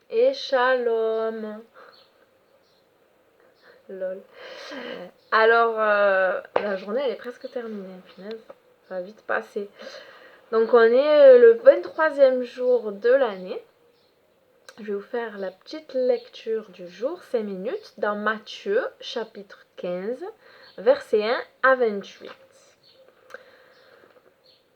et shalom. Lol. Alors, la journée, elle est presque terminée, punaise. Ça va vite passer. Donc, on est le 23e jour de l'année. Je vais vous faire la petite lecture du jour, 5 minutes, dans Matthieu, chapitre 15, versets 1 à 28.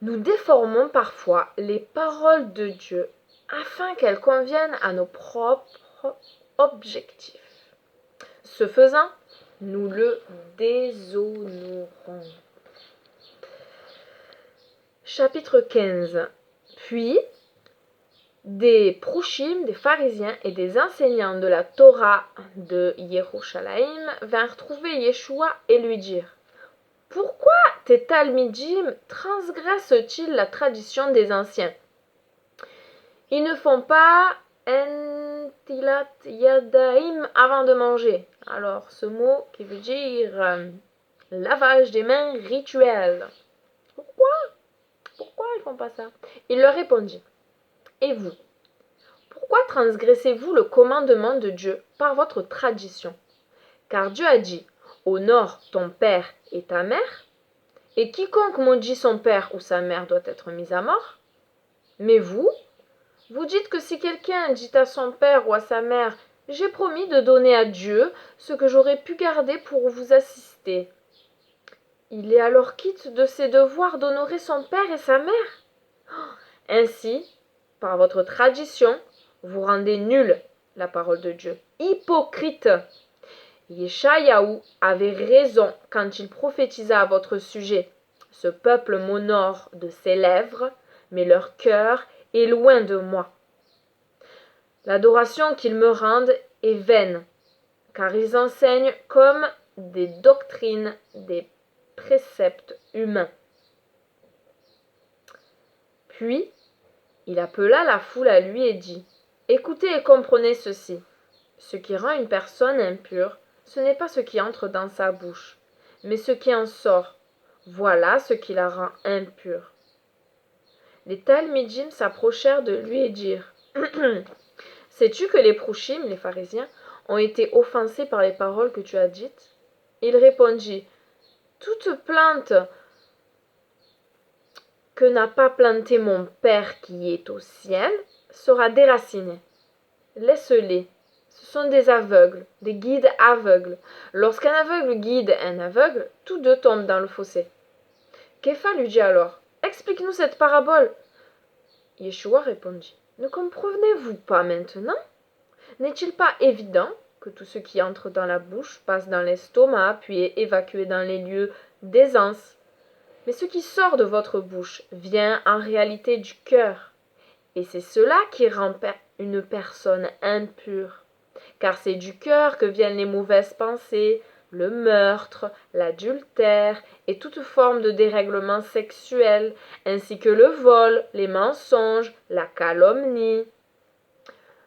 Nous déformons parfois les paroles de Dieu afin qu'elles conviennent à nos propres objectifs. Ce faisant, nous le déshonorons. Chapitre 15. Puis, des prouchim, des pharisiens et des enseignants de la Torah de Yerushalayim vinrent trouver Yeshua et lui dirent: Pourquoi tes talmidim transgressent-ils la tradition des anciens? Ils ne font pas entilat yadaim avant de manger. Alors, ce mot qui veut dire lavage des mains rituel. Pourquoi ils font pas ça? Il leur répondit: Et vous, pourquoi transgressez-vous le commandement de Dieu par votre tradition? Car Dieu a dit: Honore ton père et ta mère, et quiconque maudit son père ou sa mère doit être mis à mort. Mais vous dites que si quelqu'un dit à son père ou à sa mère: J'ai promis de donner à Dieu ce que j'aurais pu garder pour vous assister, il est alors quitte de ses devoirs d'honorer son père et sa mère. Ainsi, par votre tradition, vous rendez nulle la parole de Dieu. Hypocrite! Yeshayahu avait raison quand il prophétisa à votre sujet. Ce peuple m'honore de ses lèvres, mais leur cœur est loin de moi. L'adoration qu'ils me rendent est vaine, car ils enseignent comme des doctrines, des préceptes humains. Puis, il appela la foule à lui et dit: Écoutez et comprenez ceci. Ce qui rend une personne impure, ce n'est pas ce qui entre dans sa bouche, mais ce qui en sort. Voilà ce qui la rend impure. Les Talmidim s'approchèrent de lui et dirent: Sais-tu que les prouchim, les pharisiens, ont été offensés par les paroles que tu as dites? Il répondit: Toute plante que n'a pas plantée mon Père qui est au ciel sera déracinée. Laisse-les. Ce sont des aveugles, des guides aveugles. Lorsqu'un aveugle guide un aveugle, tous deux tombent dans le fossé. Képha lui dit alors: Explique-nous cette parabole. Yeshua répondit: Ne comprenez-vous pas maintenant? N'est-il pas évident que tout ce qui entre dans la bouche passe dans l'estomac, puis est évacué dans les lieux d'aisance? Mais ce qui sort de votre bouche vient en réalité du cœur, et c'est cela qui rend une personne impure. Car c'est du cœur que viennent les mauvaises pensées, le meurtre, l'adultère et toute forme de dérèglement sexuel, ainsi que le vol, les mensonges, la calomnie.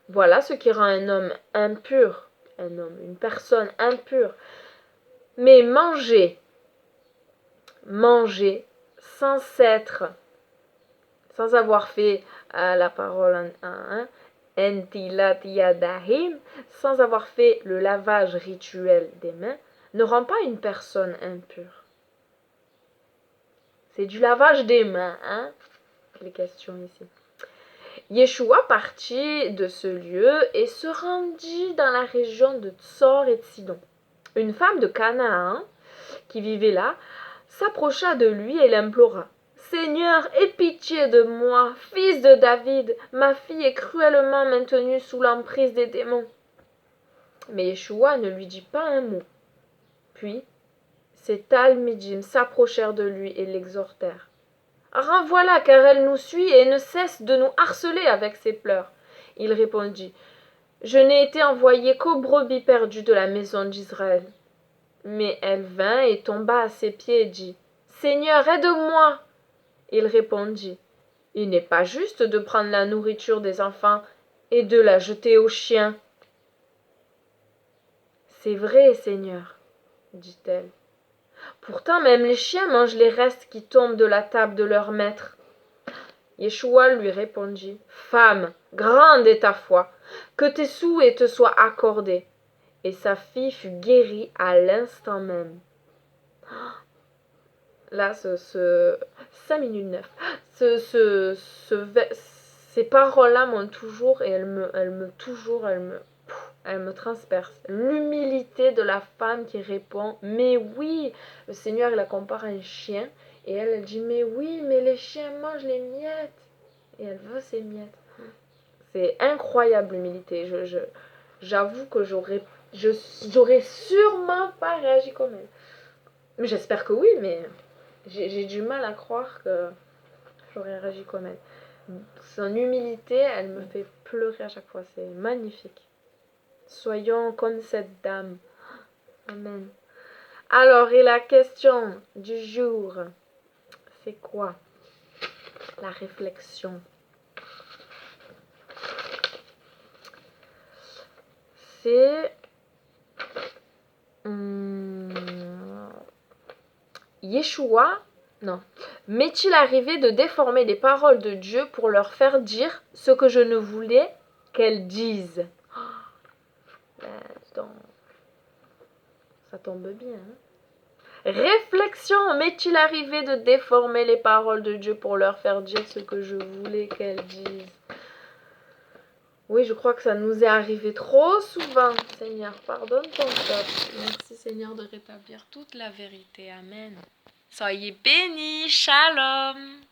Voilà ce qui rend un homme impur, une personne impure. Mais manger sans sans avoir fait la parole Entilat Yadahim, sans avoir fait le lavage rituel des mains, ne rend pas une personne impure. C'est du lavage des mains, les questions ici. Yeshua partit de ce lieu et se rendit dans la région de Tsor et de Sidon. Une femme de Canaan qui vivait là s'approcha de lui et l'implora: Seigneur, aie pitié de moi, fils de David, ma fille est cruellement maintenue sous l'emprise des démons. Mais Yeshua ne lui dit pas un mot. Puis, ses talmidim s'approchèrent de lui et l'exhortèrent: Renvoie-la, car elle nous suit et ne cesse de nous harceler avec ses pleurs. Il répondit: Je n'ai été envoyé qu'aux brebis perdues de la maison d'Israël. Mais elle vint et tomba à ses pieds et dit: Seigneur, aide-moi. Il répondit: Il n'est pas juste de prendre la nourriture des enfants et de la jeter aux chiens. C'est vrai, Seigneur, dit-elle. Pourtant même les chiens mangent les restes qui tombent de la table de leur maître. Yeshua lui répondit, Femme, grande est ta foi, que tes souhaits te soient accordés. Et sa fille fut guérie à l'instant même. Là, 5 minutes 9. Ces paroles-là m'ont toujours, et elles me transpercent. L'humilité de la femme qui répond, mais oui, le Seigneur, il la compare à un chien, et elle dit, mais oui, mais les chiens mangent les miettes, et elle veut ses miettes. C'est incroyable l'humilité. J'avoue que j'aurais sûrement pas réagi comme elle. Mais j'espère que oui, mais j'ai du mal à croire que j'aurais réagi comme elle. Son humilité, elle me fait pleurer à chaque fois. C'est magnifique. Soyons comme cette dame. Amen. Alors, et la question du jour, c'est quoi? La réflexion. C'est... Yeshua, non. M'est-il arrivé de déformer les paroles de Dieu pour leur faire dire ce que je ne voulais qu'elles disent? Ça tombe bien. Réflexion, m'est-il arrivé de déformer les paroles de Dieu pour leur faire dire ce que je voulais qu'elles disent? Oui, je crois que ça nous est arrivé trop souvent. Seigneur, pardonne ton peuple. Merci Seigneur de rétablir toute la vérité. Amen. Soyez bénis. Shalom.